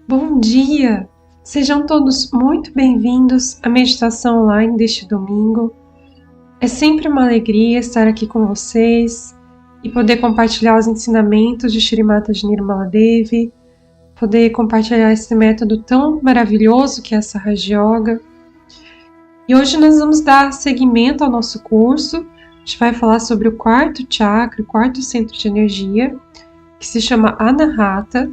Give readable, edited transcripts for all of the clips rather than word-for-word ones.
Bom dia! Sejam todos muito bem-vindos à meditação online deste domingo. É sempre uma alegria estar aqui com vocês e poder compartilhar os ensinamentos de Shri Mataji Nirmala Devi, poder compartilhar esse método tão maravilhoso que é essa Raja Yoga. E hoje nós vamos dar seguimento ao nosso curso. A gente vai falar sobre o quarto chakra, o quarto centro de energia, que se chama Anahata.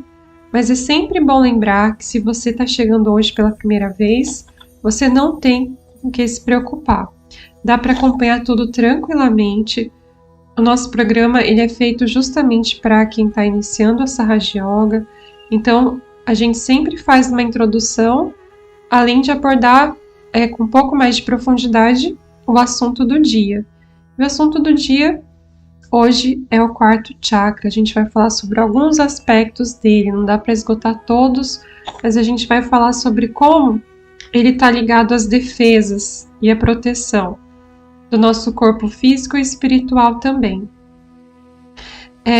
Mas é sempre bom lembrar que se você está chegando hoje pela primeira vez, você não tem com que se preocupar. Dá para acompanhar tudo tranquilamente. O nosso programa ele é feito justamente para quem está iniciando essa Raja Yoga. Então, a gente sempre faz uma introdução, além de abordar com um pouco mais de profundidade o assunto do dia. O assunto do dia hoje é o quarto chakra. A gente vai falar sobre alguns aspectos dele, não dá para esgotar todos, mas a gente vai falar sobre como ele está ligado às defesas e à proteção do nosso corpo físico e espiritual também.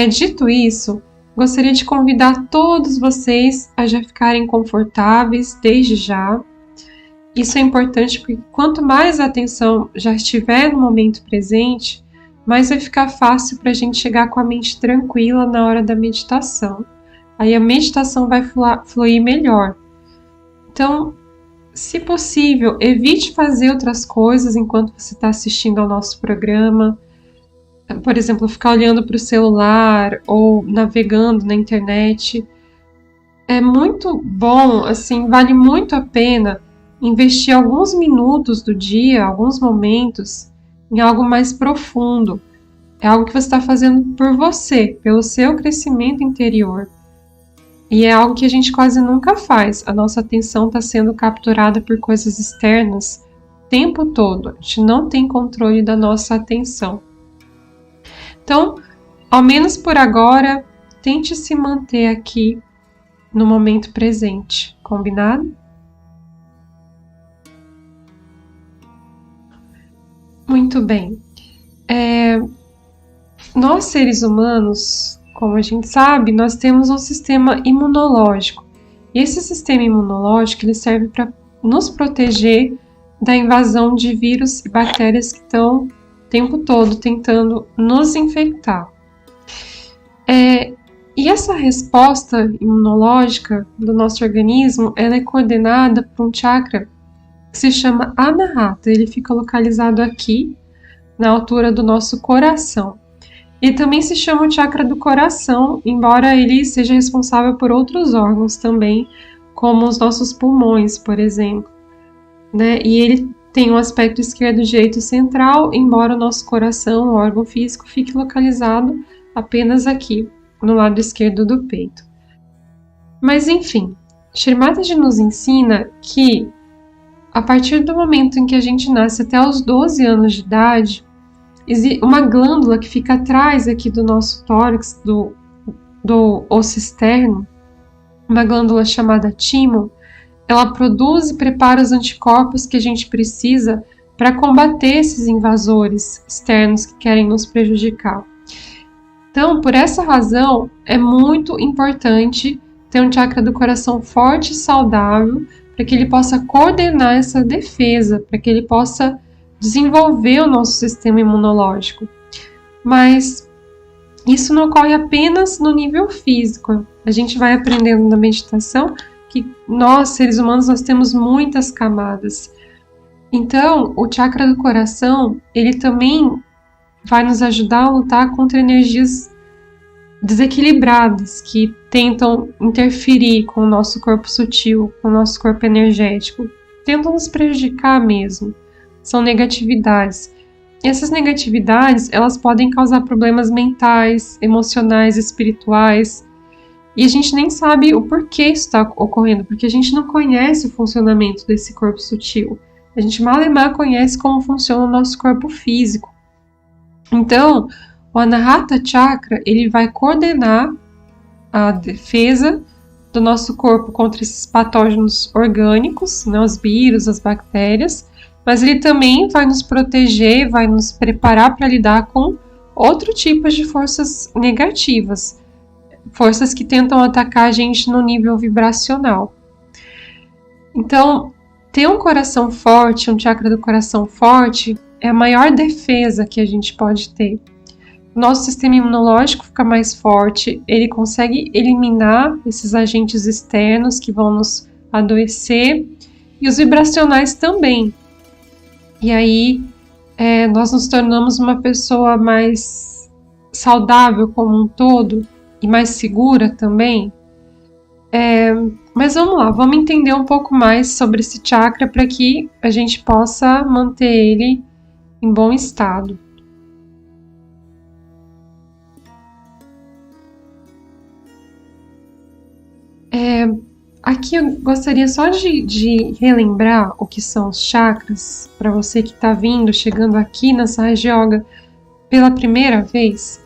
Dito isso, gostaria de convidar todos vocês a já ficarem confortáveis desde já. Isso é importante porque quanto mais a atenção já estiver no momento presente, mais vai ficar fácil para a gente chegar com a mente tranquila na hora da meditação. Aí a meditação vai fluir melhor. Então, se possível, evite fazer outras coisas enquanto você está assistindo ao nosso programa. Por exemplo, ficar olhando para o celular ou navegando na internet. É muito bom, assim, vale muito a pena investir alguns minutos do dia, alguns momentos, em algo mais profundo. É algo que você está fazendo por você, pelo seu crescimento interior. E é algo que a gente quase nunca faz. A nossa atenção está sendo capturada por coisas externas o tempo todo. A gente não tem controle da nossa atenção. Então, ao menos por agora, tente se manter aqui no momento presente. Combinado? Muito bem. Nós, seres humanos, como a gente sabe, nós temos um sistema imunológico. E esse sistema imunológico ele serve para nos proteger da invasão de vírus e bactérias que estão o tempo todo tentando nos infectar. E essa resposta imunológica do nosso organismo ela é coordenada por um chakra que se chama Anahata. Ele fica localizado aqui, na altura do nosso coração. E também se chama o chakra do coração, embora ele seja responsável por outros órgãos também, como os nossos pulmões, por exemplo. Né? E ele tem um aspecto esquerdo e direito central, embora o nosso coração, o órgão físico, fique localizado apenas aqui, no lado esquerdo do peito. Mas enfim, Shri Mataji nos ensina que a partir do momento em que a gente nasce até os 12 anos de idade, existe uma glândula que fica atrás aqui do nosso tórax, do osso externo, uma glândula chamada timo, ela produz e prepara os anticorpos que a gente precisa para combater esses invasores externos que querem nos prejudicar. Então, por essa razão, é muito importante ter um chakra do coração forte e saudável, para que ele possa coordenar essa defesa, para que ele possa desenvolver o nosso sistema imunológico. Mas isso não ocorre apenas no nível físico. A gente vai aprendendo na meditação que nós, seres humanos, nós temos muitas camadas. Então, o chakra do coração, ele também vai nos ajudar a lutar contra energias desequilibradas que tentam interferir com o nosso corpo sutil, com o nosso corpo energético, tentam nos prejudicar mesmo. São negatividades. E essas negatividades, elas podem causar problemas mentais, emocionais, espirituais, e a gente nem sabe o porquê isso está ocorrendo, porque a gente não conhece o funcionamento desse corpo sutil. A gente mal e mal conhece como funciona o nosso corpo físico. Então, o Anahata Chakra, ele vai coordenar a defesa do nosso corpo contra esses patógenos orgânicos, né, os vírus, as bactérias, mas ele também vai nos proteger, vai nos preparar para lidar com outros tipos de forças negativas. forças que tentam atacar a gente no nível vibracional. Então, ter um coração forte, um chakra do coração forte, é a maior defesa que a gente pode ter. Nosso sistema imunológico fica mais forte, ele consegue eliminar esses agentes externos que vão nos adoecer, e os vibracionais também. E aí, nós nos tornamos uma pessoa mais saudável como um todo e mais segura também. Mas vamos lá, vamos entender um pouco mais sobre esse chakra para que a gente possa manter ele em bom estado. Aqui eu gostaria só de relembrar o que são os chakras, para você que está chegando aqui na Sahaja Yoga pela primeira vez.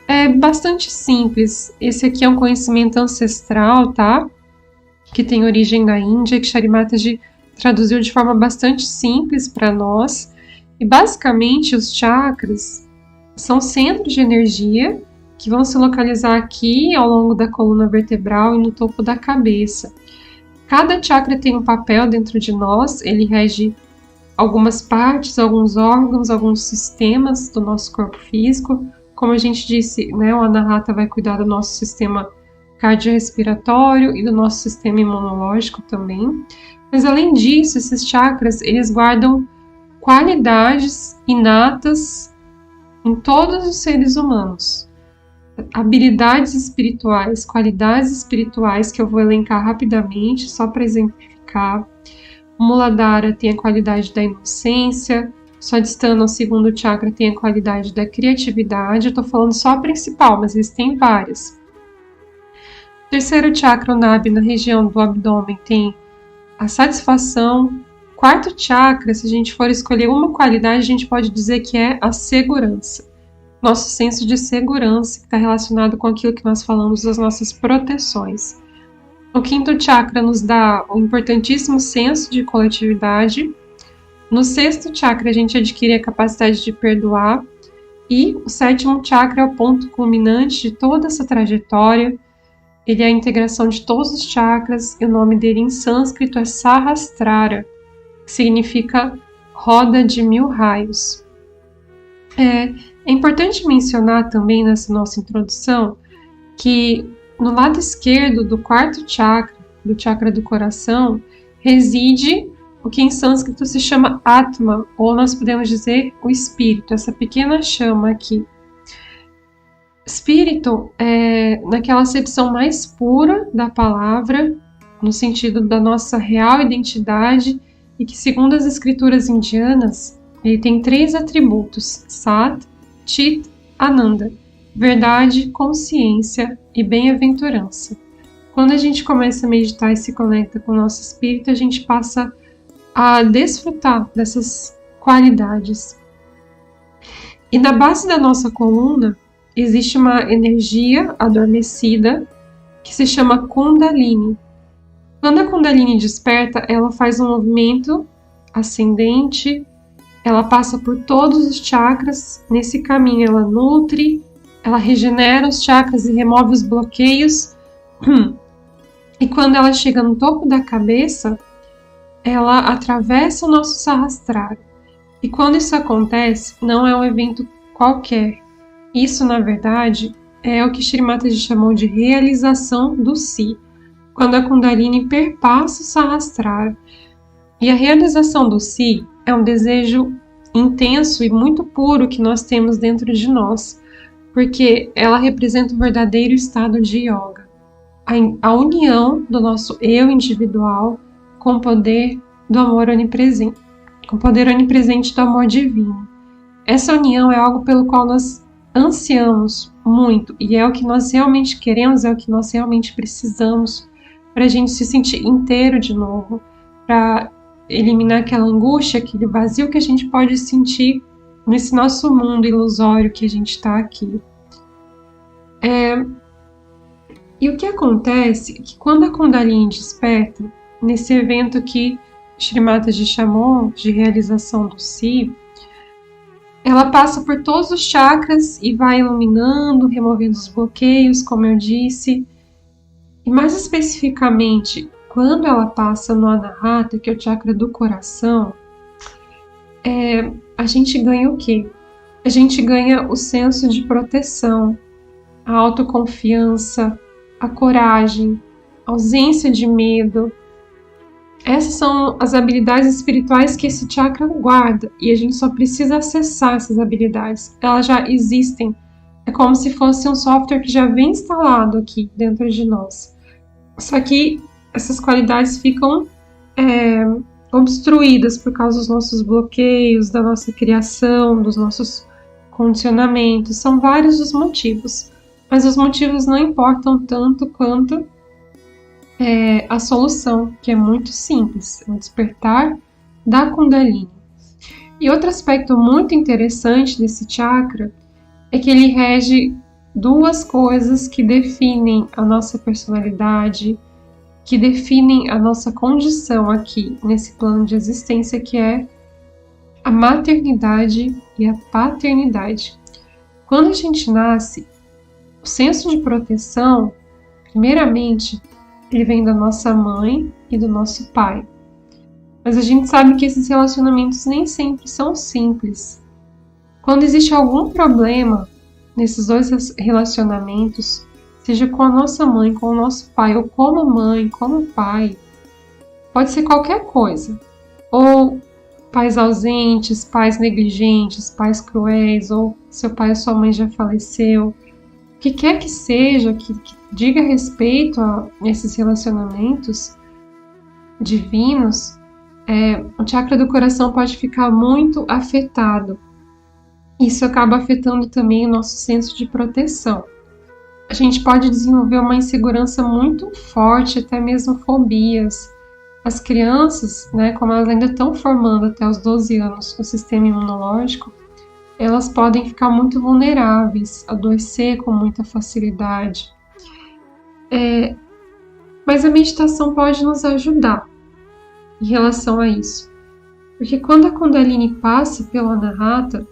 É bastante simples. Esse aqui é um conhecimento ancestral, tá? Que tem origem na Índia, que Shri Mataji traduziu de forma bastante simples para nós. E basicamente os chakras são centros de energia que vão se localizar aqui ao longo da coluna vertebral e no topo da cabeça. Cada chakra tem um papel dentro de nós, ele rege algumas partes, alguns órgãos, alguns sistemas do nosso corpo físico. Como a gente disse, né, o Anahata vai cuidar do nosso sistema cardiorrespiratório e do nosso sistema imunológico também. Mas além disso, esses chakras, eles guardam qualidades inatas em todos os seres humanos. Habilidades espirituais, qualidades espirituais que eu vou elencar rapidamente, só para exemplificar. O Muladhara tem a qualidade da inocência, Swadhisthana, o segundo chakra, tem a qualidade da criatividade. Eu estou falando só a principal, mas existem várias. O terceiro chakra, o Nabhi, na região do abdômen, tem a satisfação. O quarto chakra, se a gente for escolher uma qualidade, a gente pode dizer que é a segurança. Nosso senso de segurança, que está relacionado com aquilo que nós falamos das nossas proteções. O quinto chakra nos dá o importantíssimo senso de coletividade. No sexto chakra, a gente adquire a capacidade de perdoar. E o sétimo chakra é o ponto culminante de toda essa trajetória. Ele é a integração de todos os chakras, e o nome dele em sânscrito é Sahasrara, que significa roda de 1000 raios. É importante mencionar também nessa nossa introdução que no lado esquerdo do quarto chakra, do chakra do coração, reside o que em sânscrito se chama Atma, ou nós podemos dizer o espírito, essa pequena chama aqui. Espírito é naquela acepção mais pura da palavra, no sentido da nossa real identidade, e que segundo as escrituras indianas, ele tem 3 atributos: Sat, Chit, Ananda, verdade, consciência e bem-aventurança. Quando a gente começa a meditar e se conecta com o nosso espírito, a gente passa a desfrutar dessas qualidades. E na base da nossa coluna existe uma energia adormecida que se chama Kundalini. Quando a Kundalini desperta, ela faz um movimento ascendente. Ela passa por todos os chakras. Nesse caminho ela nutre, ela regenera os chakras e remove os bloqueios. E quando ela chega no topo da cabeça, ela atravessa o nosso Sahasrara. E quando isso acontece, não é um evento qualquer. Isso, na verdade, é o que Shri Mataji chamou de realização do Si, quando a Kundalini perpassa o Sahasrara. E a realização do Si é um desejo intenso e muito puro que nós temos dentro de nós, porque ela representa o verdadeiro estado de yoga, a união do nosso eu individual com o poder do amor onipresente, com o poder onipresente do amor divino. Essa união é algo pelo qual nós ansiamos muito, e é o que nós realmente queremos, é o que nós realmente precisamos para a gente se sentir inteiro de novo, para eliminar aquela angústia, aquele vazio que a gente pode sentir nesse nosso mundo ilusório que a gente está aqui. E o que acontece é que quando a Kundalini desperta, nesse evento que Shri Mataji chamou de realização do Si, Ela passa por todos os chakras e vai iluminando, removendo os bloqueios, como eu disse. E mais especificamente, quando ela passa no Anahata, que é o chakra do coração, a gente ganha o quê? A gente ganha o senso de proteção, a autoconfiança, a coragem, a ausência de medo. Essas são as habilidades espirituais que esse chakra guarda e a gente só precisa acessar essas habilidades. Elas já existem. É como se fosse um software que já vem instalado aqui dentro de nós. Só que essas qualidades ficam obstruídas por causa dos nossos bloqueios, da nossa criação, dos nossos condicionamentos. São vários os motivos. Mas os motivos não importam tanto quanto a solução, que é muito simples, é o despertar da Kundalini. E outro aspecto muito interessante desse chakra é que ele rege duas coisas que definem a nossa personalidade, que definem a nossa condição aqui nesse plano de existência, que é a maternidade e a paternidade. Quando a gente nasce, o senso de proteção, primeiramente, ele vem da nossa mãe e do nosso pai. Mas a gente sabe que esses relacionamentos nem sempre são simples. Quando existe algum problema nesses dois relacionamentos, seja com a nossa mãe, com o nosso pai, ou como mãe, como pai, pode ser qualquer coisa. Ou pais ausentes, pais negligentes, pais cruéis, ou seu pai ou sua mãe já faleceu. O que quer que seja, que diga respeito a esses relacionamentos divinos, o chakra do coração pode ficar muito afetado. Isso acaba afetando também o nosso senso de proteção. A gente pode desenvolver uma insegurança muito forte, até mesmo fobias. As crianças, como elas ainda estão formando até os 12 anos o sistema imunológico, elas podem ficar muito vulneráveis, adoecer com muita facilidade. Mas a meditação pode nos ajudar em relação a isso. Porque quando a Kundalini passa pelo Anahata,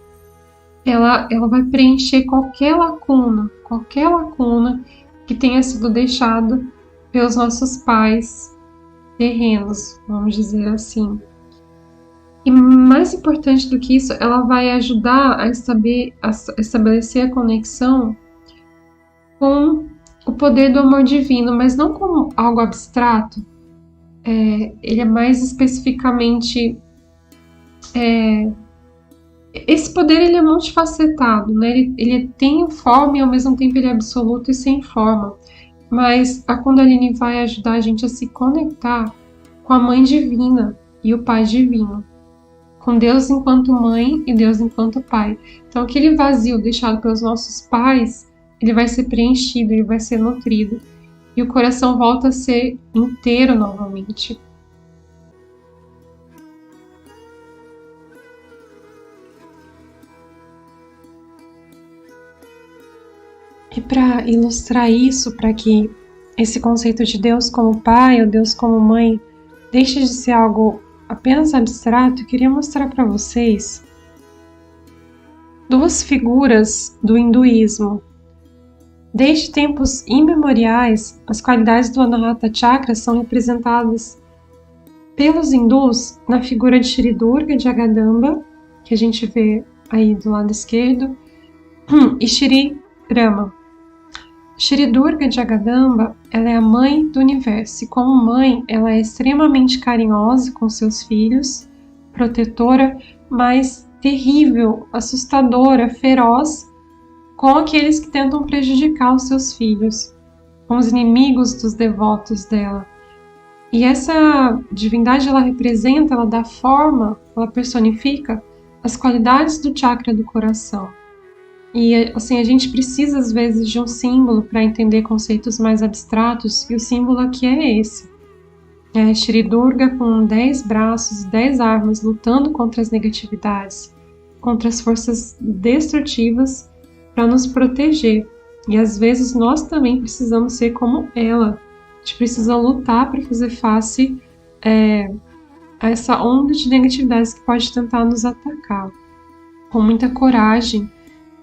ela vai preencher qualquer lacuna que tenha sido deixada pelos nossos pais terrenos, vamos dizer assim. E mais importante do que isso, ela vai ajudar a estabelecer a conexão com o poder do amor divino, mas não como algo abstrato. Ele é mais especificamente... esse poder ele é multifacetado, ele tem forma e ao mesmo tempo ele é absoluto e sem forma. Mas a Kundalini vai ajudar a gente a se conectar com a Mãe Divina e o Pai Divino, com Deus enquanto Mãe e Deus enquanto Pai. Então aquele vazio deixado pelos nossos pais, ele vai ser preenchido, ele vai ser nutrido e o coração volta a ser inteiro novamente. E para ilustrar isso, para que esse conceito de Deus como Pai ou Deus como Mãe deixe de ser algo apenas abstrato, eu queria mostrar para vocês duas figuras do hinduísmo. Desde tempos imemoriais, as qualidades do Anahata Chakra são representadas pelos hindus na figura de Shri Durga de Jagadamba, que a gente vê aí do lado esquerdo, e Shri Rama. Shri Durga de Jagadamba, ela é a mãe do universo e como mãe ela é extremamente carinhosa com seus filhos, protetora, mas terrível, assustadora, feroz com aqueles que tentam prejudicar os seus filhos, com os inimigos dos devotos dela. E essa divindade ela representa, ela dá forma, ela personifica as qualidades do chakra do coração. E assim, a gente precisa às vezes de um símbolo para entender conceitos mais abstratos, e o símbolo aqui é esse. É Shri Durga com 10 braços e 10 armas lutando contra as negatividades, contra as forças destrutivas para nos proteger. E às vezes nós também precisamos ser como ela. A gente precisa lutar para fazer face a essa onda de negatividades que pode tentar nos atacar. com muita coragem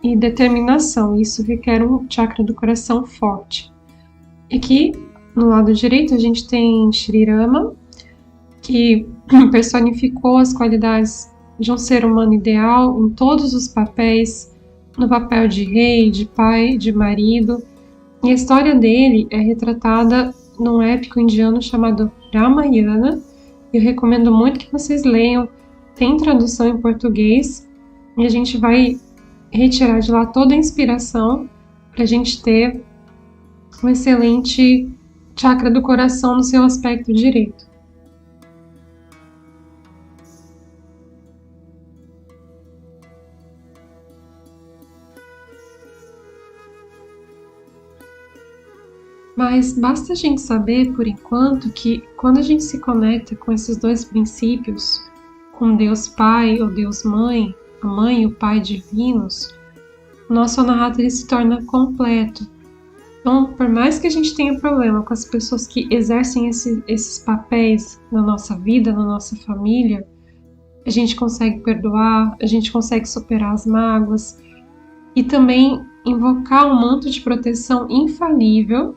e determinação. Isso requer um chakra do coração forte. E aqui, no lado direito, a gente tem Shri Rama, que personificou as qualidades de um ser humano ideal em todos os papéis, no papel de rei, de pai, de marido. E a história dele é retratada num épico indiano chamado Ramayana. Eu recomendo muito que vocês leiam. Tem tradução em português e a gente vai retirar de lá toda a inspiração para a gente ter um excelente chakra do coração no seu aspecto direito. Mas basta a gente saber, por enquanto, que quando a gente se conecta com esses dois princípios, com Deus Pai ou Deus Mãe, a Mãe e o Pai divinos, o nosso Anahata ele se torna completo. Então, por mais que a gente tenha problema com as pessoas que exercem esses papéis na nossa vida, na nossa família, a gente consegue perdoar, a gente consegue superar as mágoas e também invocar um manto de proteção infalível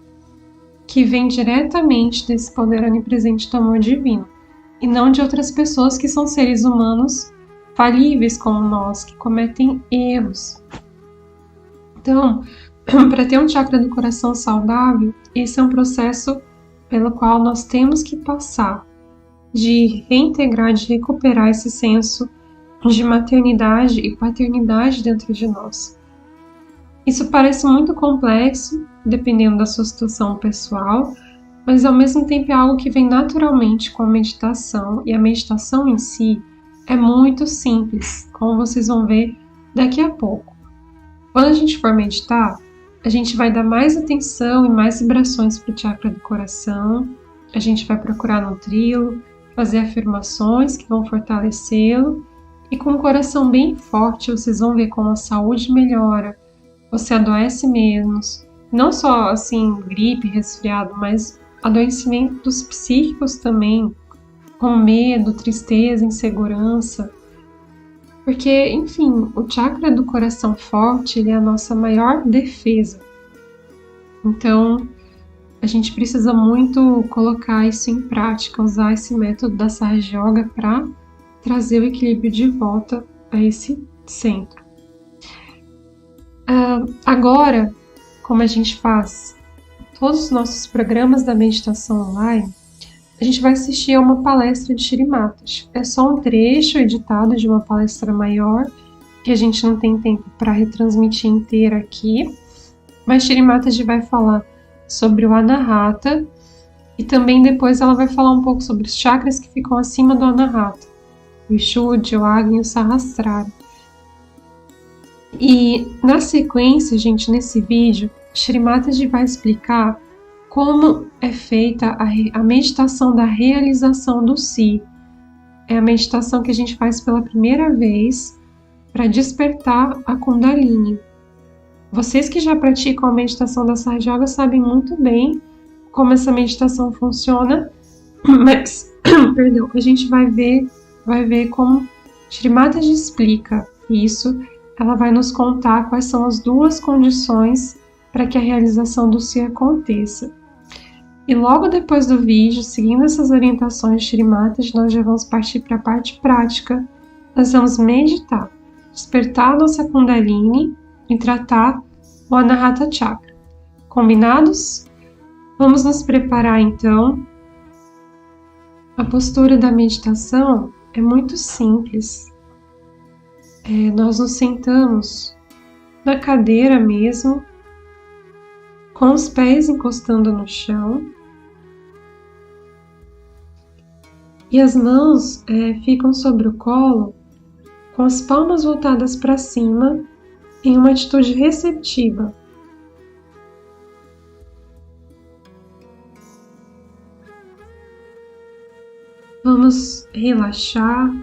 que vem diretamente desse poder onipresente do amor divino, e não de outras pessoas que são seres humanos falíveis como nós, que cometem erros. Então, para ter um chakra do coração saudável, esse é um processo pelo qual nós temos que passar, de reintegrar, de recuperar esse senso de maternidade e paternidade dentro de nós. Isso parece muito complexo, dependendo da sua situação pessoal, mas ao mesmo tempo é algo que vem naturalmente com a meditação, e a meditação em si é muito simples, como vocês vão ver daqui a pouco. Quando a gente for meditar, a gente vai dar mais atenção e mais vibrações para o chakra do coração, a gente vai procurar nutri-lo, fazer afirmações que vão fortalecê-lo, e com o coração bem forte vocês vão ver como a saúde melhora, você adoece menos, não só assim gripe, resfriado, mas adoecimentos psíquicos também, com medo, tristeza, insegurança. Porque, enfim, o chakra do coração forte ele é a nossa maior defesa. Então, a gente precisa muito colocar isso em prática, usar esse método da Sahaja Yoga para trazer o equilíbrio de volta a esse centro. Agora, como a gente faz todos os nossos programas da meditação online, a gente vai assistir a uma palestra de Shri Mataji. É só um trecho editado de uma palestra maior, que a gente não tem tempo para retransmitir inteira aqui, mas Shri Mataji vai falar sobre o Anahata e também depois ela vai falar um pouco sobre os chakras que ficam acima do Anahata, o Vishuddha, o Agni e o Sahasrara. E na sequência, gente, nesse vídeo, Shri Mataji vai explicar como é feita a meditação da realização do Si. É a meditação que a gente faz pela primeira vez para despertar a Kundalini. Vocês que já praticam a meditação da Sahaja Yoga sabem muito bem como essa meditação funciona, mas perdão, a gente vai ver como Shri Mataji explica isso. Ela vai nos contar quais são as duas condições para que a realização do Si aconteça. E logo depois do vídeo, seguindo essas orientações de Shri Mataji, nós já vamos partir para a parte prática. Nós vamos meditar, despertar a nossa Kundalini e tratar o Anahata Chakra. Combinados? Vamos nos preparar então. A postura da meditação é muito simples. Nós nos sentamos na cadeira mesmo, com os pés encostando no chão, e as mãos ficam sobre o colo, com as palmas voltadas para cima, em uma atitude receptiva. Vamos relaxar.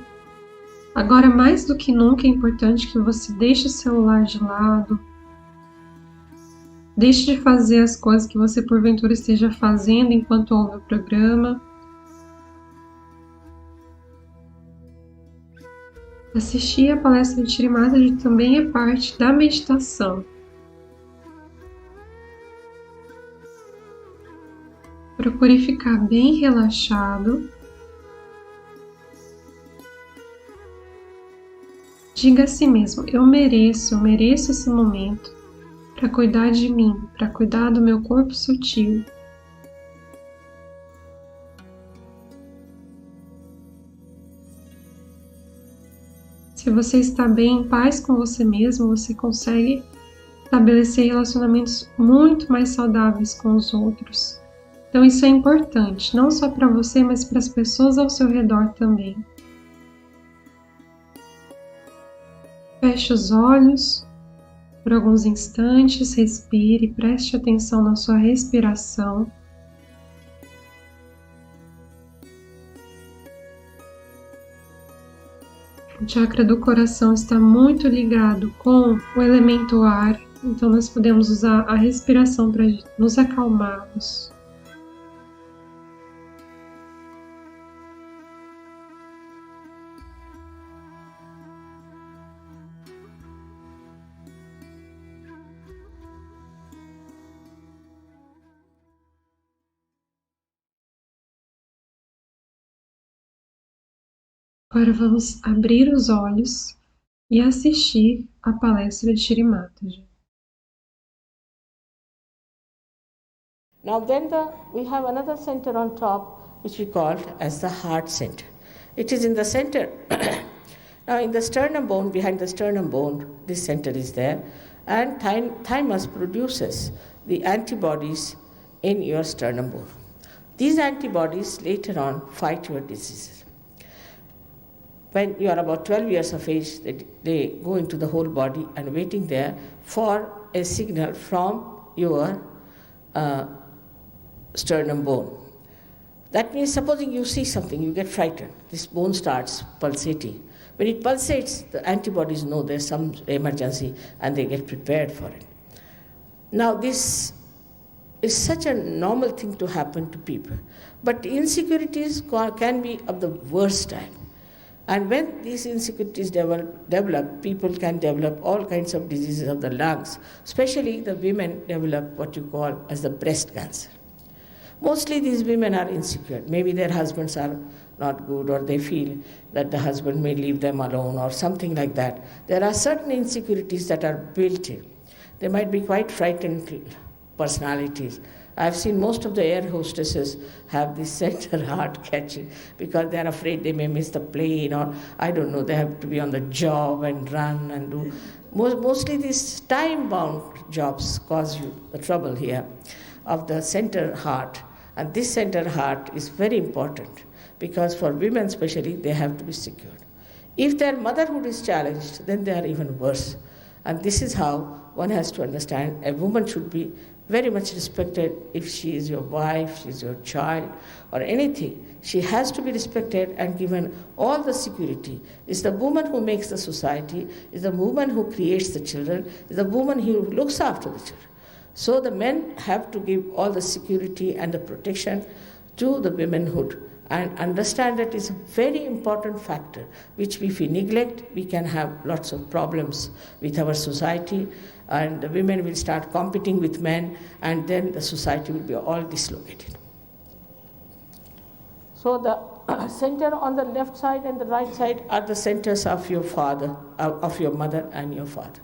Agora, mais do que nunca, é importante que você deixe o celular de lado. Deixe de fazer as coisas que você porventura esteja fazendo enquanto ouve o programa. Assistir a palestra de Shri Mataji também é parte da meditação. Procure ficar bem relaxado. Diga a si mesmo: eu mereço esse momento para cuidar de mim, para cuidar do meu corpo sutil. Se você está bem em paz com você mesmo, você consegue estabelecer relacionamentos muito mais saudáveis com os outros. Então isso é importante, não só para você, mas para as pessoas ao seu redor também. Feche os olhos por alguns instantes, respire, preste atenção na sua respiração. O chakra do coração está muito ligado com o elemento ar, então nós podemos usar a respiração para nos acalmarmos. Agora vamos abrir os olhos e assistir a palestra de Shri Mataji. Now then we have another center on top which we call as the heart center. It is in the center. Now in the sternum bone, behind the sternum bone, this center is there, and thymus produces the antibodies in your sternum bone. These antibodies later on fight your diseases. When you are about 12 years of age, they go into the whole body and waiting there for a signal from your sternum bone. That means supposing you see something, you get frightened. This bone starts pulsating. When it pulsates, the antibodies know there's some emergency and they get prepared for it. Now this is such a normal thing to happen to people. But insecurities can be of the worst type. And when these insecurities develop, people can develop all kinds of diseases of the lungs. Especially the women develop what you call as the breast cancer. Mostly these women are insecure. Maybe their husbands are not good, or they feel that the husband may leave them alone or something like that. There are certain insecurities that are built in. They might be quite frightened personalities. I've seen most of the air hostesses have this center heart catching because they're afraid they may miss the plane, or I don't know, they have to be on the job and run and do. Mostly these time-bound jobs cause you the trouble here of the center heart. And this center heart is very important because for women especially, they have to be secured. If their motherhood is challenged, then they are even worse. And this is how one has to understand a woman should be very much respected. If she is your wife, she is your child, or anything, she has to be respected and given all the security. It's the woman who makes the society, it's the woman who creates the children, it's the woman who looks after the children. So the men have to give all the security and the protection to the womanhood and understand that it's a very important factor, which if we neglect, we can have lots of problems with our society, and the women will start competing with men, and then the society will be all dislocated. So the center on the left side and the right side are the centers of your father, of your mother and your father.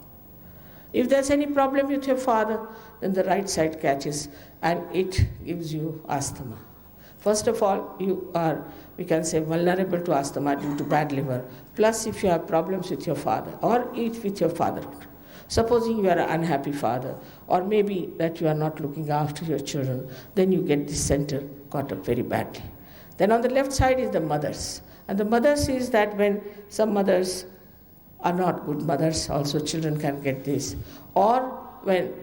If there's any problem with your father, then the right side catches and it gives you asthma. First of all, you are, we can say, vulnerable to asthma due to bad liver. Plus, if you have problems with your father or with your fatherhood. Supposing you are an unhappy father, or maybe that you are not looking after your children, then you get this center caught up very badly. Then on the left side is the mothers. And the mothers is that when some mothers are not good mothers, also children can get this. Or when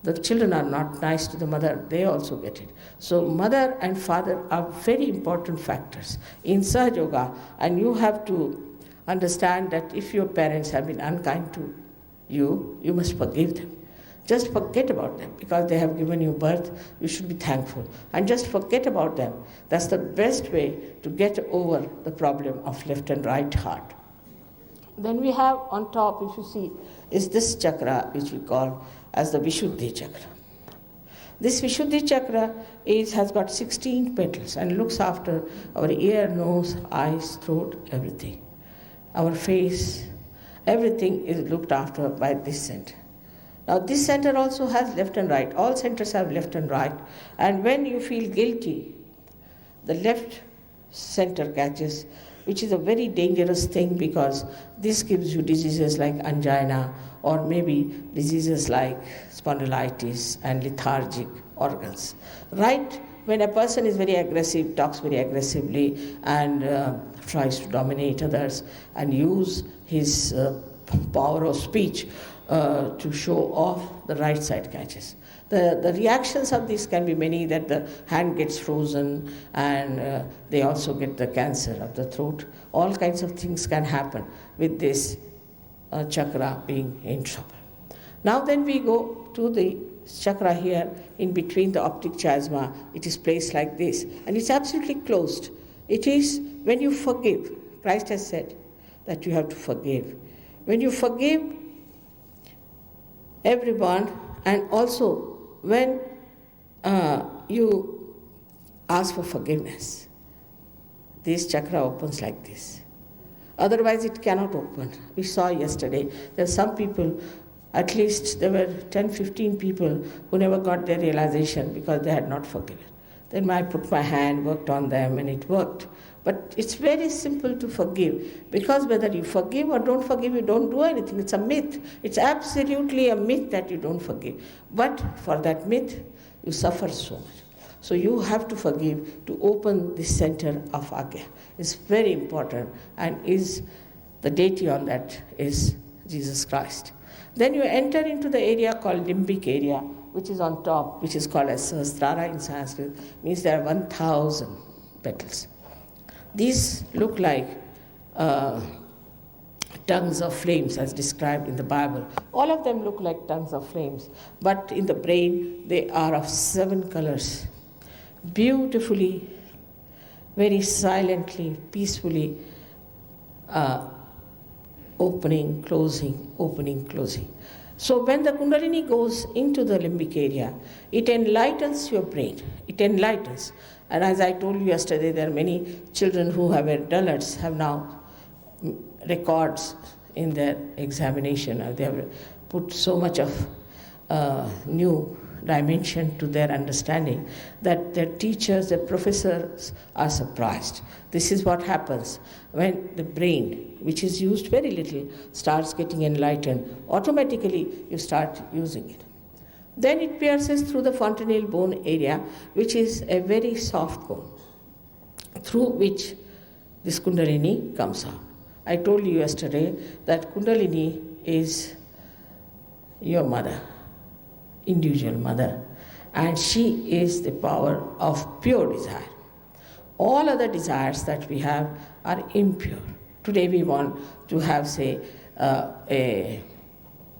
the children are not nice to the mother, they also get it. So mother and father are very important factors in Sahaja Yoga, and you have to understand that if your parents have been unkind to you, you must forgive them. Just forget about them because they have given you birth. You should be thankful. And just forget about them. That's the best way to get over the problem of left and right heart. Then we have on top, if you see, is this chakra which we call as the Vishuddhi chakra. This Vishuddhi chakra has got 16 petals and looks after our ear, nose, eyes, throat, everything. Our face, everything is looked after by this center. Now this center also has left and right. All centers have left and right. And when you feel guilty, the left center catches, which is a very dangerous thing because this gives you diseases like angina or maybe diseases like spondylitis and lethargic organs. Right when a person is very aggressive, talks very aggressively and tries to dominate others and use his power of speech to show off, the right side catches. The reactions of this can be many, that the hand gets frozen and they also get the cancer of the throat. All kinds of things can happen with this chakra being in trouble. Now then we go to the chakra here in between the optic chiasma. It is placed like this and it's absolutely closed. It is when you forgive. Christ has said that you have to forgive. When you forgive everyone, and also when you ask for forgiveness, this chakra opens like this. Otherwise it cannot open. We saw yesterday there are some people, at least there were 10-15 people who never got their realization because they had not forgiven. Then I put my hand, worked on them, and it worked. But it's very simple to forgive, because whether you forgive or don't forgive, you don't do anything. It's a myth. It's absolutely a myth that you don't forgive. But for that myth, you suffer so much. So you have to forgive to open the center of Agya. It's very important, and is the deity on that is Jesus Christ. Then you enter into the area called limbic area, which is on top, which is called as Sahasrara in Sanskrit, means there are 1,000 petals. These look like tongues of flames as described in the Bible. All of them look like tongues of flames, but in the brain they are of 7 colors. Beautifully, very silently, peacefully opening, closing, opening, closing. So when the Kundalini goes into the limbic area, it enlightens your brain. It enlightens. And as I told you yesterday, there are many children who were dullards have now records in their examination. They have put so much of new dimension to their understanding that their teachers, their professors are surprised. This is what happens when the brain, which is used very little, starts getting enlightened. Automatically you start using it. Then it pierces through the fontanelle bone area, which is a very soft bone, through which this Kundalini comes out. I told you yesterday that Kundalini is your mother, individual mother, and she is the power of pure desire. All other desires that we have are impure. Today we want to have, say, a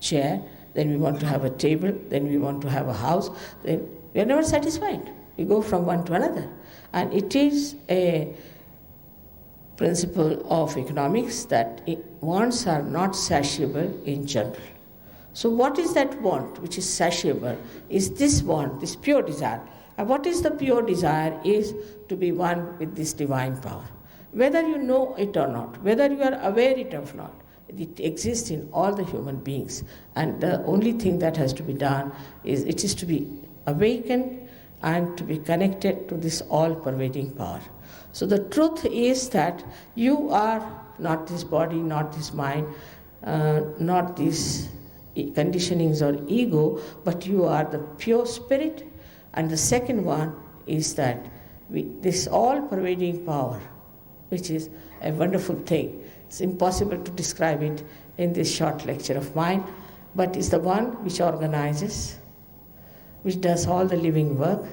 chair, then we want to have a table, then we want to have a house, then we are never satisfied. We go from one to another. And it is a principle of economics that wants are not satiable in general. So what is that want which is satiable? Is this want, this pure desire. And what is the pure desire is to be one with this divine power. Whether you know it or not, whether you are aware it or not, it exists in all the human beings. And the only thing that has to be done is it is to be awakened and to be connected to this all-pervading power. So the truth is that you are not this body, not this mind, not these conditionings or ego, but you are the pure spirit. And the second one is that this all-pervading power, which is a wonderful thing. It's impossible to describe it in this short lecture of mine, but it's the one which organizes, which does all the living work.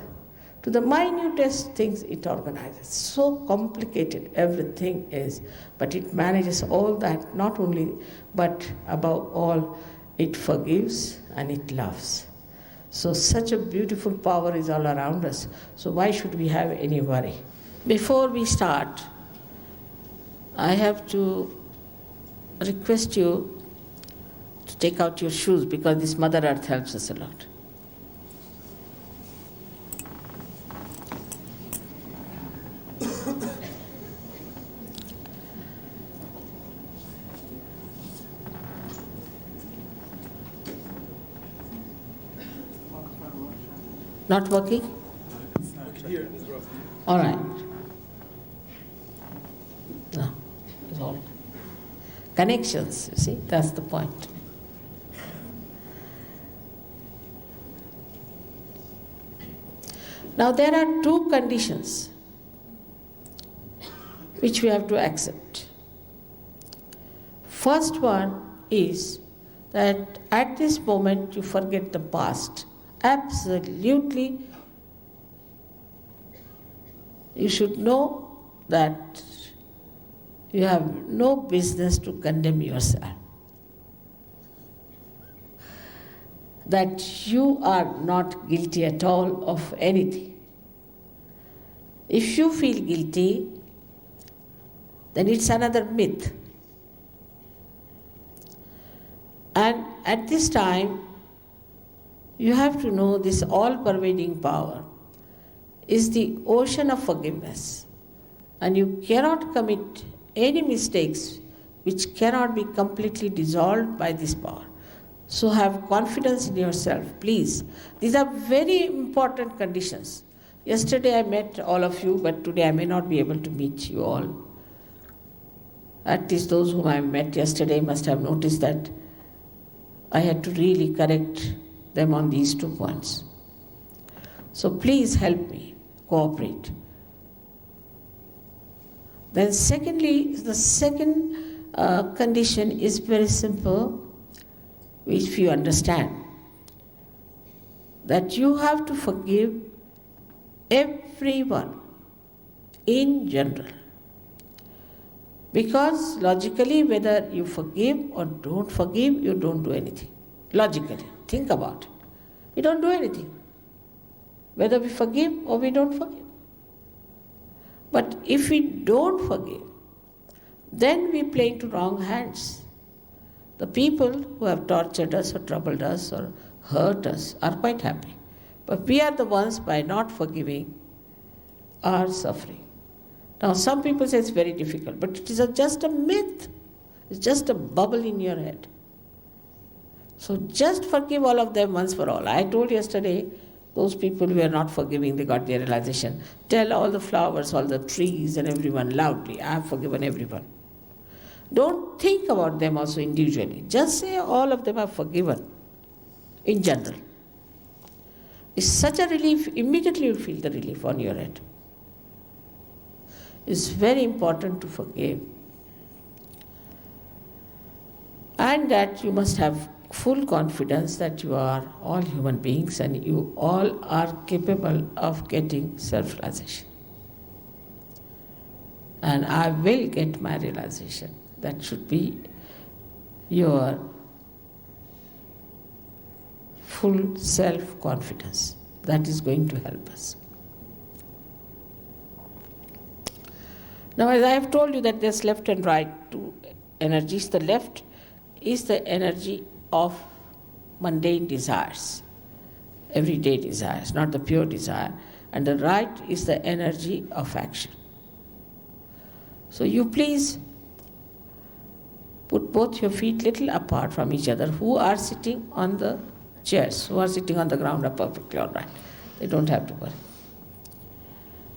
To the minutest things it organizes. So complicated everything is, but it manages all that, not only, but above all, it forgives and it loves. So such a beautiful power is all around us. So why should we have any worry? Before we start, I have to request you to take out your shoes because this Mother Earth helps us a lot. Not working? All right. No, it's all connections, you see, that's the point. Now there are two conditions which we have to accept. First one is that at this moment you forget the past. Absolutely, you should know that you have no business to condemn yourself. That you are not guilty at all of anything. If you feel guilty, then it's another myth. And at this time, you have to know this all-pervading power is the ocean of forgiveness. And you cannot commit any mistakes which cannot be completely dissolved by this power. So have confidence in yourself, please. These are very important conditions. Yesterday I met all of you, but today I may not be able to meet you all. At least those whom I met yesterday must have noticed that I had to really correct them on these 2 points. So please help me, cooperate. Then secondly, the second condition is very simple, which you understand, that you have to forgive everyone in general. Because logically, whether you forgive or don't forgive, you don't do anything. Logically, think about it. We don't do anything. Whether we forgive or we don't forgive. But if we don't forgive, then we play into wrong hands. The people who have tortured us or troubled us or hurt us are quite happy. But we are the ones, by not forgiving, are suffering. Now some people say it's very difficult, but it is just a myth. It's just a bubble in your head. So just forgive all of them once for all. I told yesterday, those people who are not forgiving, they got their realization. Tell all the flowers, all the trees and everyone loudly, I have forgiven everyone. Don't think about them also individually. Just say all of them are forgiven in general. It's such a relief, immediately you'll feel the relief on your head. It's very important to forgive. And that you must have full confidence that you are all human beings and you all are capable of getting self-realization. And I will get my realization. That should be your full self-confidence. That is going to help us. Now, as I have told you that there's left and right two energies. The left is the energy of mundane desires, everyday desires, not the pure desire. And the right is the energy of action. So you please put both your feet little apart from each other. Who are sitting on the chairs, who are sitting on the ground are perfectly all right. They don't have to worry.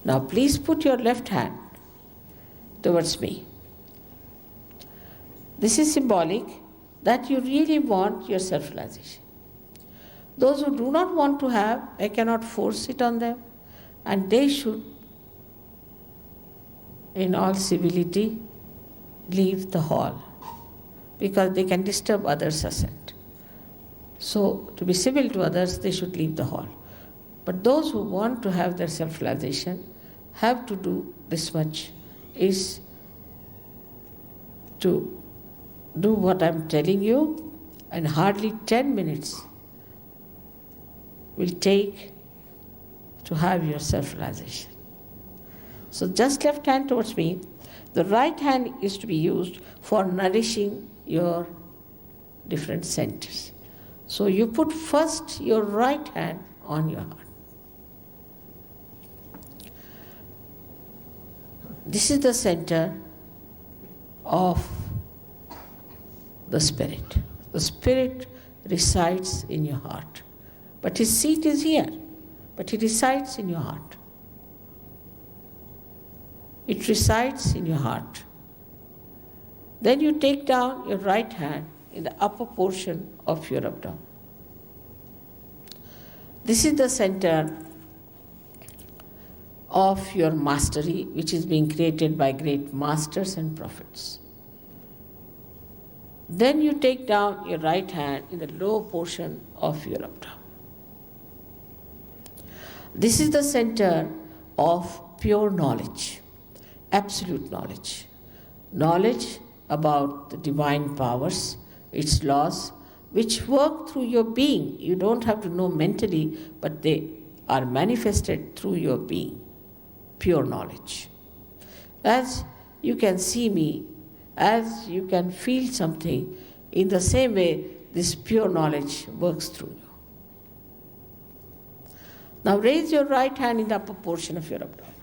Now please put your left hand towards me. This is symbolic that you really want your self-realization. Those who do not want to have, I cannot force it on them, and they should, in all civility, leave the hall, because they can disturb others' ascent. So, to be civil to others, they should leave the hall. But those who want to have their self-realization have to do this much, is to do what I'm telling you and hardly 10 minutes will take to have your self-realization. So just left hand towards me. The right hand is to be used for nourishing your different centers. So you put first your right hand on your heart. This is the center of the Spirit. The Spirit resides in your heart. But His seat is here. But He resides in your heart. It resides in your heart. Then you take down your right hand in the upper portion of your abdomen. This is the center of your mastery, which is being created by great masters and prophets. Then you take down your right hand in the lower portion of your abdomen. This is the center of pure knowledge, absolute knowledge. Knowledge about the divine powers, its laws, which work through your being. You don't have to know mentally, but they are manifested through your being. Pure knowledge. As you can see me, as you can feel something, in the same way, this pure knowledge works through you. Now raise your right hand in the upper portion of your abdomen.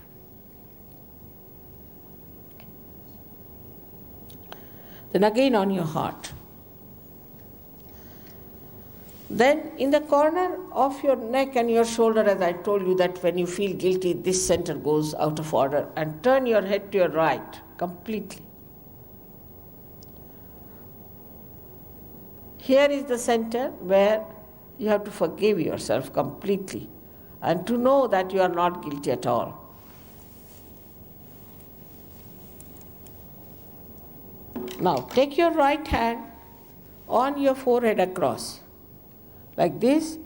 Then again on your heart. Then in the corner of your neck and your shoulder, as I told you that when you feel guilty, this center goes out of order, and turn your head to your right completely. Here is the center where you have to forgive yourself completely and to know that you are not guilty at all. Now take your right hand on your forehead across, like this,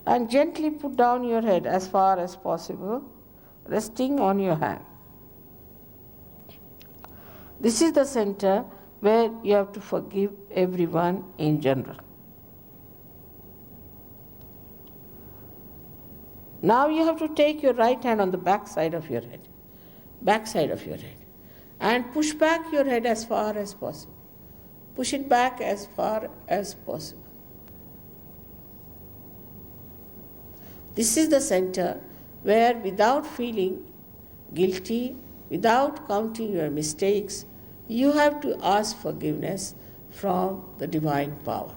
and gently put down your head as far as possible, resting on your hand. This is the center where you have to forgive everyone in general. Now you have to take your right hand on the back side of your head, and push back your head as far as possible. Push it back as far as possible. This is the center where, without feeling guilty, without counting your mistakes, you have to ask forgiveness from the divine power.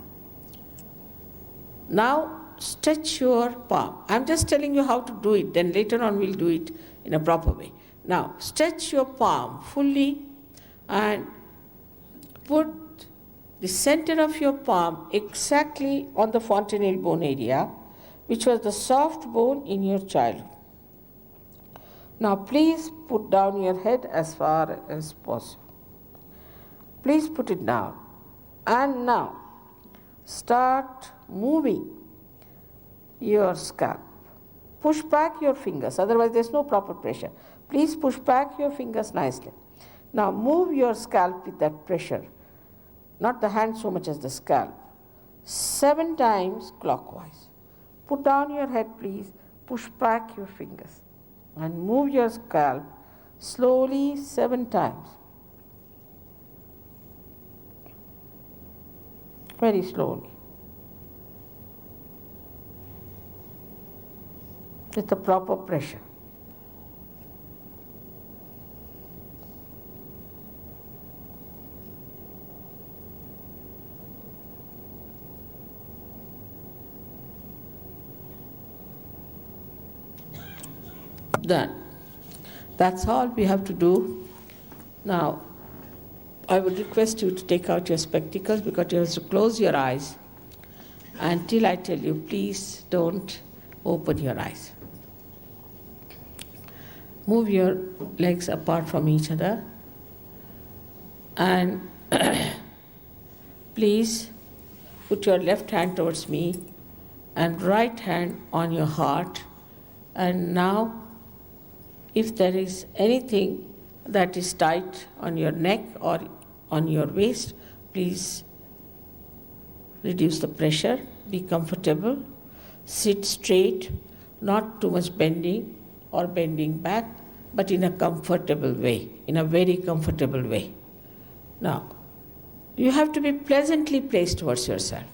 Now stretch your palm. I'm just telling you how to do it, then later on we'll do it in a proper way. Now stretch your palm fully and put the center of your palm exactly on the fontanelle bone area, which was the soft bone in your childhood. Now please put down your head as far as possible. Please put it down. And now start moving your scalp. Push back your fingers, otherwise there's no proper pressure. Please push back your fingers nicely. Now move your scalp with that pressure, not the hand so much as the scalp, 7 times clockwise. Put down your head, please. Push back your fingers and move your scalp slowly 7 times. Very slowly. With the proper pressure. Done. That's all we have to do. Now, I would request you to take out your spectacles because you have to close your eyes until I tell you, please don't open your eyes. Move your legs apart from each other and please put your left hand towards me and right hand on your heart. And now, if there is anything that is tight on your neck or on your waist, please reduce the pressure, be comfortable, sit straight, not too much bending or bending back, but in a comfortable way, in a very comfortable way. Now, you have to be pleasantly placed towards yourself.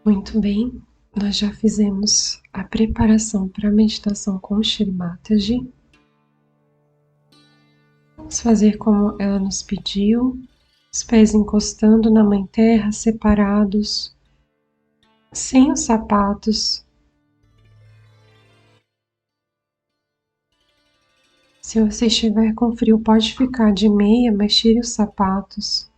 Muito bem, nós já fizemos a preparação para a meditação com Shri Mataji. Vamos fazer como ela nos pediu, os pés encostando na Mãe Terra, separados, sem os sapatos. Se você estiver com frio, pode ficar de meia, mas tire os sapatos.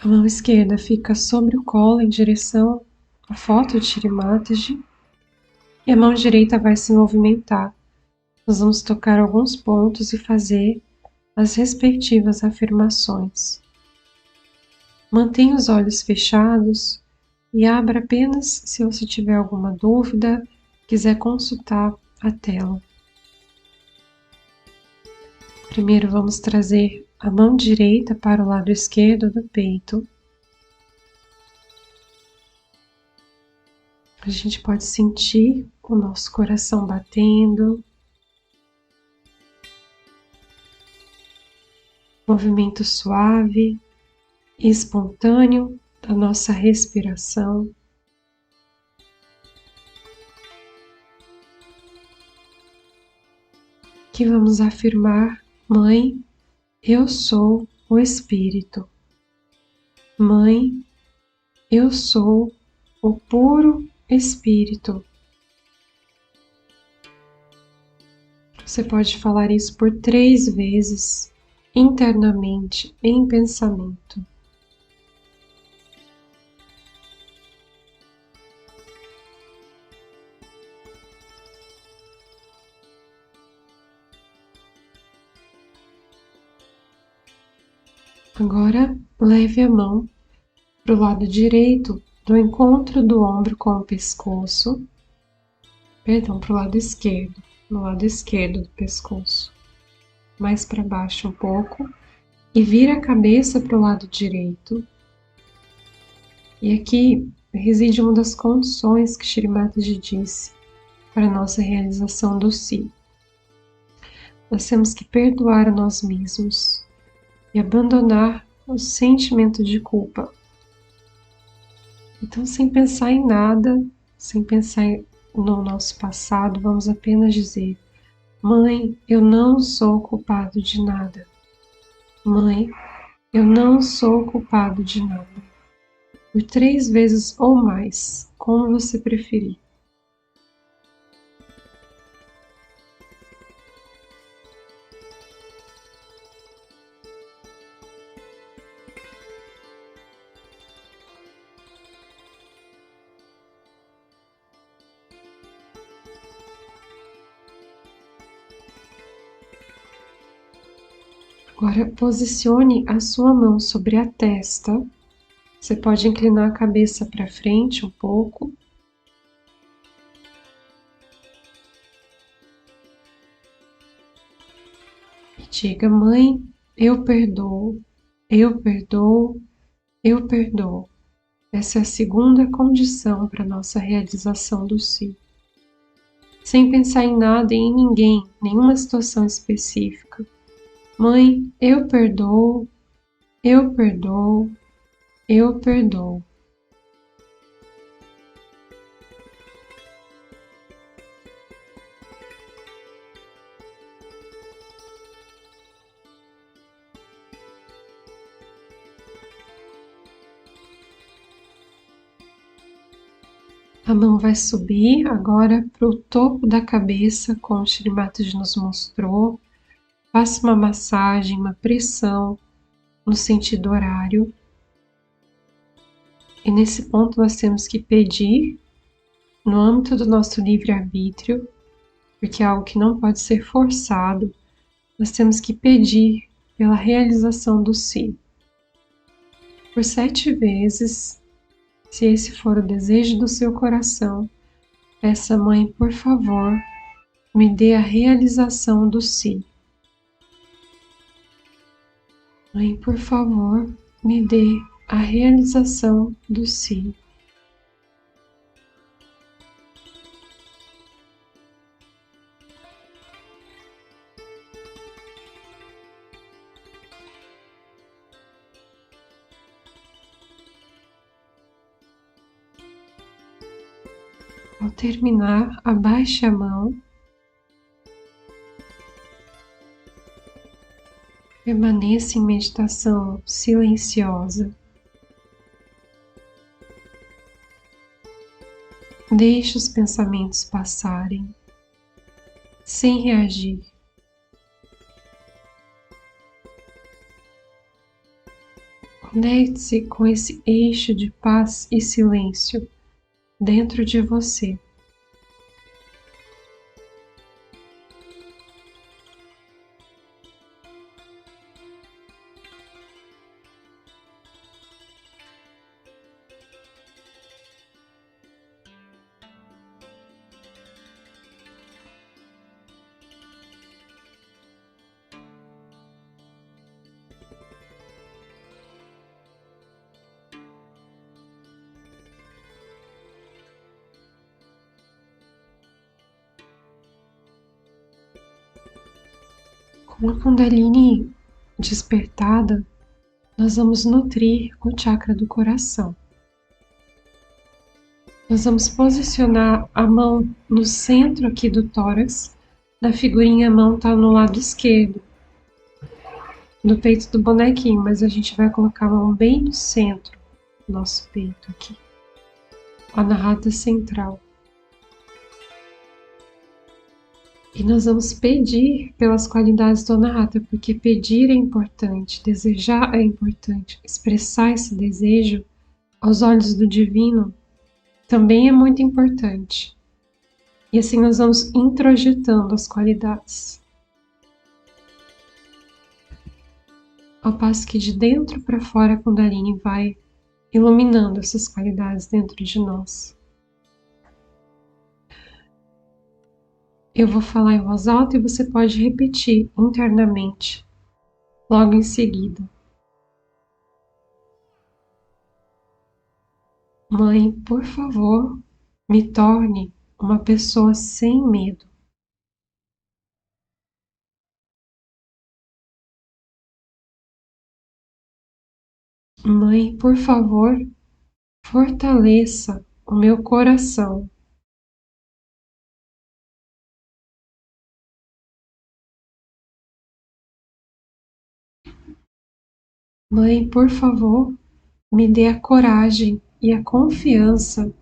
A mão esquerda fica sobre o colo em direção à foto de Shri Mataji e a mão direita vai se movimentar. Nós vamos tocar alguns pontos e fazer as respectivas afirmações. Mantenha os olhos fechados e abra apenas se você tiver alguma dúvida, quiser consultar a tela. Primeiro vamos trazer a mão direita para o lado esquerdo do peito. A gente pode sentir o nosso coração batendo. Movimento suave e espontâneo da nossa respiração. Aqui vamos afirmar: Mãe, eu sou o Espírito. Mãe, eu sou o puro Espírito. Você pode falar isso por 3 vezes, internamente, em pensamento. Agora, leve a mão para o lado direito do encontro do ombro com o pescoço. Perdão, para o lado esquerdo, no lado esquerdo do pescoço. Mais para baixo um pouco. E vira a cabeça para o lado direito. E aqui reside uma das condições que Shri Mataji disse para a nossa realização do Si. Nós temos que perdoar a nós mesmos e abandonar o sentimento de culpa. Então, sem pensar em nada, sem pensar no nosso passado, vamos apenas dizer: Mãe, eu não sou culpado de nada. Mãe, eu não sou culpado de nada. Por 3 vezes ou mais, como você preferir. Agora posicione a sua mão sobre a testa. Você pode inclinar a cabeça para frente um pouco. E diga: Mãe, eu perdoo, eu perdoo, eu perdoo. Essa é a segunda condição para a nossa realização do Si. Sem pensar em nada e em ninguém, nenhuma situação específica. Mãe, eu perdoo, eu perdoo, eu perdoo. A mão vai subir agora para o topo da cabeça, como o Shri Mataji nos mostrou. Faça uma massagem, uma pressão no sentido horário. E nesse ponto nós temos que pedir no âmbito do nosso livre-arbítrio, porque é algo que não pode ser forçado, nós temos que pedir pela realização do si. Por 7 vezes, se esse for o desejo do seu coração, peça, Mãe, por favor, me dê a realização do si. Mãe, por favor, me dê a realização do si. Ao terminar, abaixe a mão. Permaneça em meditação silenciosa. Deixe os pensamentos passarem, sem reagir. Conecte-se com esse eixo de paz e silêncio dentro de você. Com a Kundalini despertada, nós vamos nutrir o chakra do coração. Nós vamos posicionar a mão no centro aqui do tórax. Na figurinha a mão está no lado esquerdo, no peito do bonequinho, mas a gente vai colocar a mão bem no centro do nosso peito aqui, a Anahata central. E nós vamos pedir pelas qualidades do Anahata, porque pedir é importante, desejar é importante, expressar esse desejo aos olhos do divino também é muito importante. E assim nós vamos introjetando as qualidades. Ao passo que de dentro para fora a Kundalini vai iluminando essas qualidades dentro de nós. Eu vou falar em voz alta e você pode repetir internamente, logo em seguida. Mãe, por favor, me torne uma pessoa sem medo. Mãe, por favor, fortaleça o meu coração. Mãe, por favor, me dê a coragem e a confiança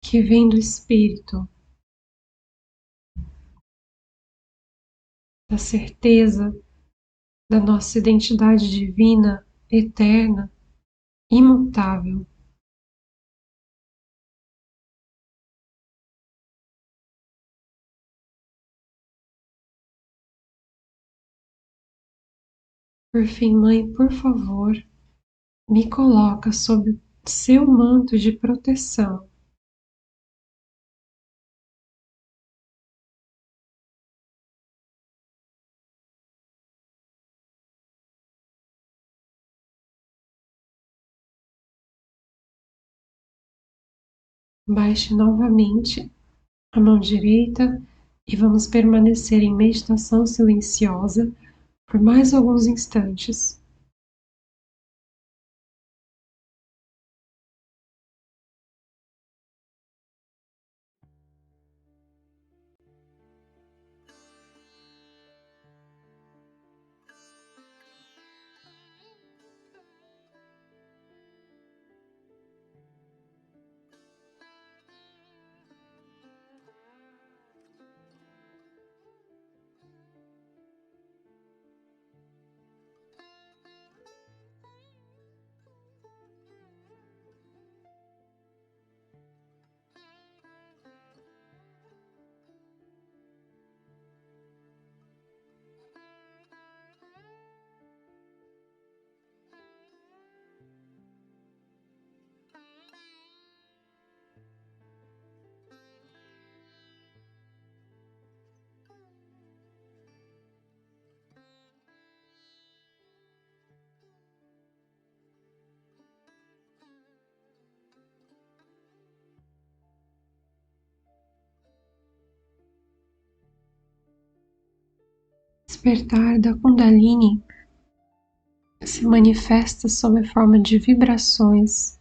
que vem do Espírito, da certeza da nossa identidade divina, eterna, imutável. Por fim, Mãe, por favor, me coloca sob o seu manto de proteção. Baixe novamente a mão direita e vamos permanecer em meditação silenciosa por mais alguns instantes. despertar da Kundalini se manifesta sob a forma de vibrações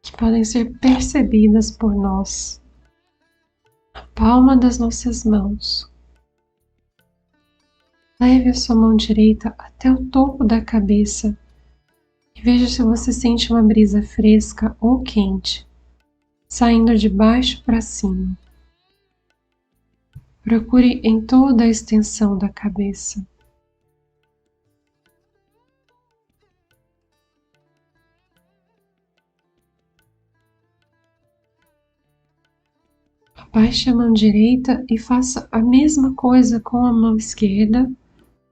que podem ser percebidas por nós na palma das nossas mãos. Leve a sua mão direita até o topo da cabeça e veja se você sente uma brisa fresca ou quente, saindo de baixo para cima. Procure em toda a extensão da cabeça. Abaixe a mão direita e faça a mesma coisa com a mão esquerda.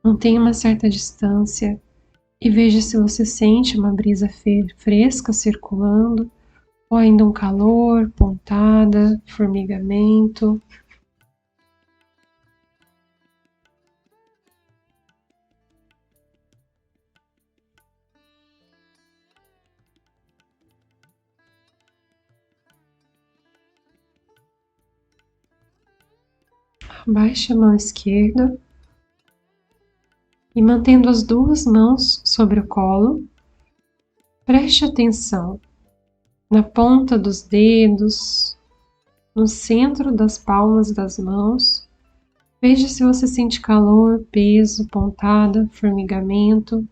Mantenha uma certa distância e veja se você sente uma brisa fresca circulando ou ainda um calor, pontada, formigamento. Abaixe a mão esquerda e, mantendo as duas mãos sobre o colo, preste atenção na ponta dos dedos, no centro das palmas das mãos. Veja se você sente calor, peso, pontada, formigamento,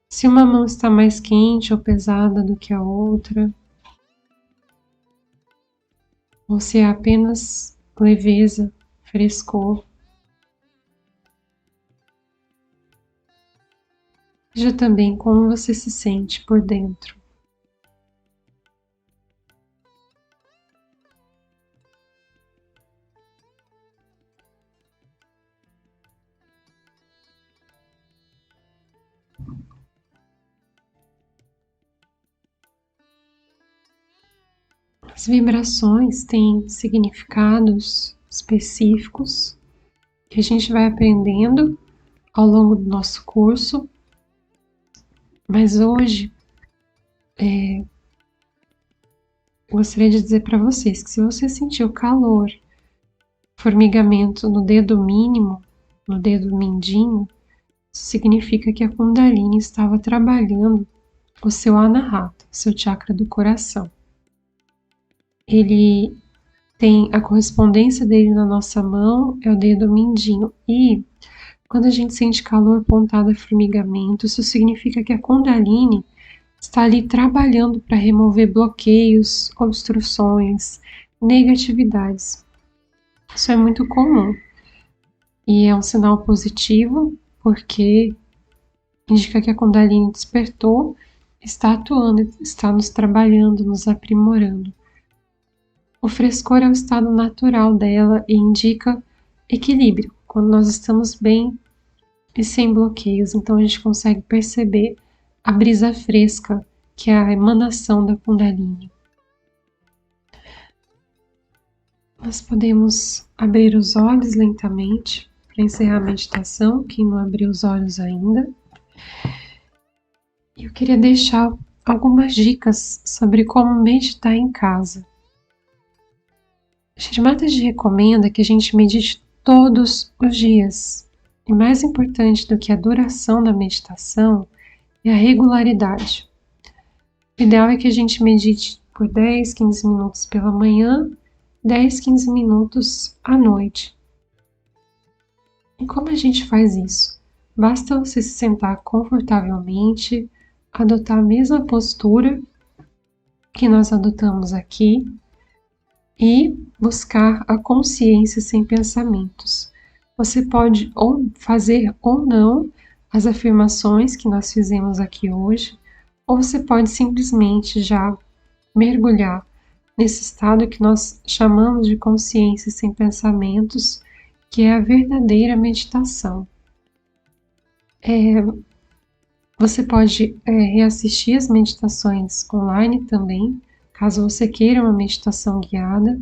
se uma mão está mais quente ou pesada do que a outra, ou se é apenas leveza, frescor. Veja também como você se sente por dentro. As vibrações têm significados específicos que a gente vai aprendendo ao longo do nosso curso, mas hoje gostaria de dizer para vocês que se você sentiu calor, formigamento no dedo mínimo, no dedo mindinho, isso significa que a Kundalini estava trabalhando o seu Anahata, seu chakra do coração. Ele tem a correspondência dele na nossa mão, é o dedo mindinho. E quando a gente sente calor, pontada, formigamento, isso significa que a Kundalini está ali trabalhando para remover bloqueios, obstruções, negatividades. Isso é muito comum e é um sinal positivo porque indica que a Kundalini despertou, está atuando, está nos trabalhando, nos aprimorando. O frescor é o estado natural dela e indica equilíbrio, quando nós estamos bem e sem bloqueios. Então a gente consegue perceber a brisa fresca, que é a emanação da Kundalini. Nós podemos abrir os olhos lentamente para encerrar a meditação, quem não abriu os olhos ainda. Eu queria deixar algumas dicas sobre como meditar em casa. Shri Mataji recomenda que a gente medite todos os dias. E mais importante do que a duração da meditação é a regularidade. O ideal é que a gente medite por 10, 15 minutos pela manhã, 10, 15 minutos à noite. E como a gente faz isso? Basta você se sentar confortavelmente, adotar a mesma postura que nós adotamos aqui e buscar a consciência sem pensamentos. Você pode ou fazer ou não as afirmações que nós fizemos aqui hoje, ou você pode simplesmente já mergulhar nesse estado que nós chamamos de consciência sem pensamentos, que é a verdadeira meditação. Você pode reassistir as meditações online também, caso você queira uma meditação guiada.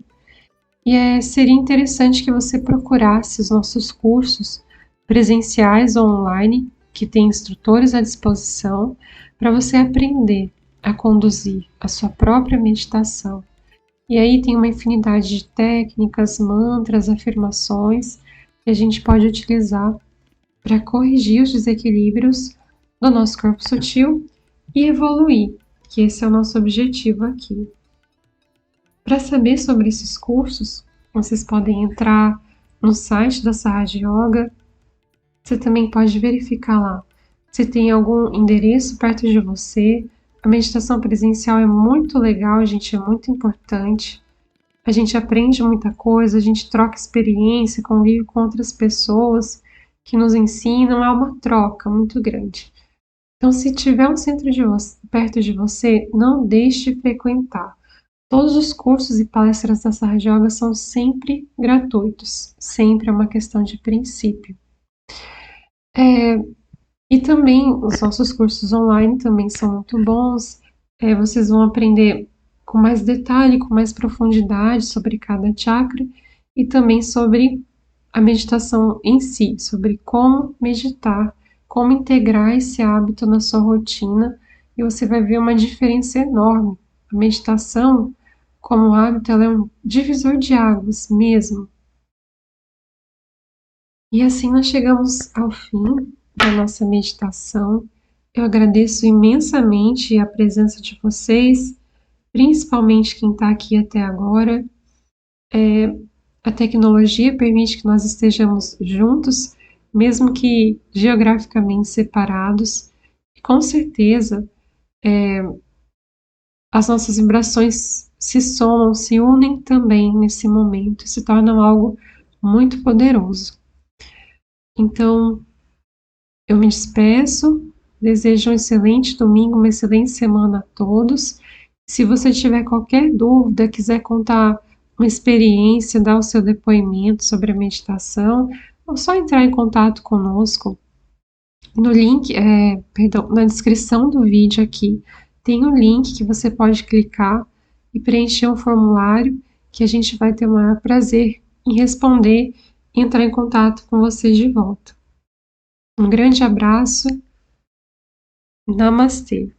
E seria interessante que você procurasse os nossos cursos presenciais ou online, que tem instrutores à disposição, para você aprender a conduzir a sua própria meditação. E aí tem uma infinidade de técnicas, mantras, afirmações que a gente pode utilizar para corrigir os desequilíbrios do nosso corpo sutil e evoluir, que esse é o nosso objetivo aqui. Para saber sobre esses cursos, vocês podem entrar no site da Sahaja Yoga. Você também pode verificar lá se tem algum endereço perto de você. A meditação presencial é muito legal, gente, é muito importante. A gente aprende muita coisa, a gente troca experiência, convive com outras pessoas que nos ensinam, é uma troca muito grande. Então, se tiver um centro perto de você, não deixe de frequentar. Todos os cursos e palestras da Sahaja Yoga são sempre gratuitos, sempre é uma questão de princípio. E também os nossos cursos online também são muito bons. Vocês vão aprender com mais detalhe, com mais profundidade sobre cada chakra e também sobre a meditação em si, sobre como meditar, como integrar esse hábito na sua rotina, e você vai ver uma diferença enorme. A meditação, como hábito, ela é um divisor de águas mesmo. E assim nós chegamos ao fim da nossa meditação. Eu agradeço imensamente a presença de vocês, principalmente quem está aqui até agora. A tecnologia permite que nós estejamos juntos, mesmo que geograficamente separados. E com certeza, as nossas vibrações se somam, se unem também nesse momento, se tornam algo muito poderoso. Então, eu me despeço, desejo um excelente domingo, uma excelente semana a todos. Se você tiver qualquer dúvida, quiser contar uma experiência, dar o seu depoimento sobre a meditação, ou só entrar em contato conosco. No link, na descrição do vídeo aqui, tem um link que você pode clicar e preencher um formulário que a gente vai ter o maior prazer em responder e entrar em contato com vocês de volta. Um grande abraço. Namastê.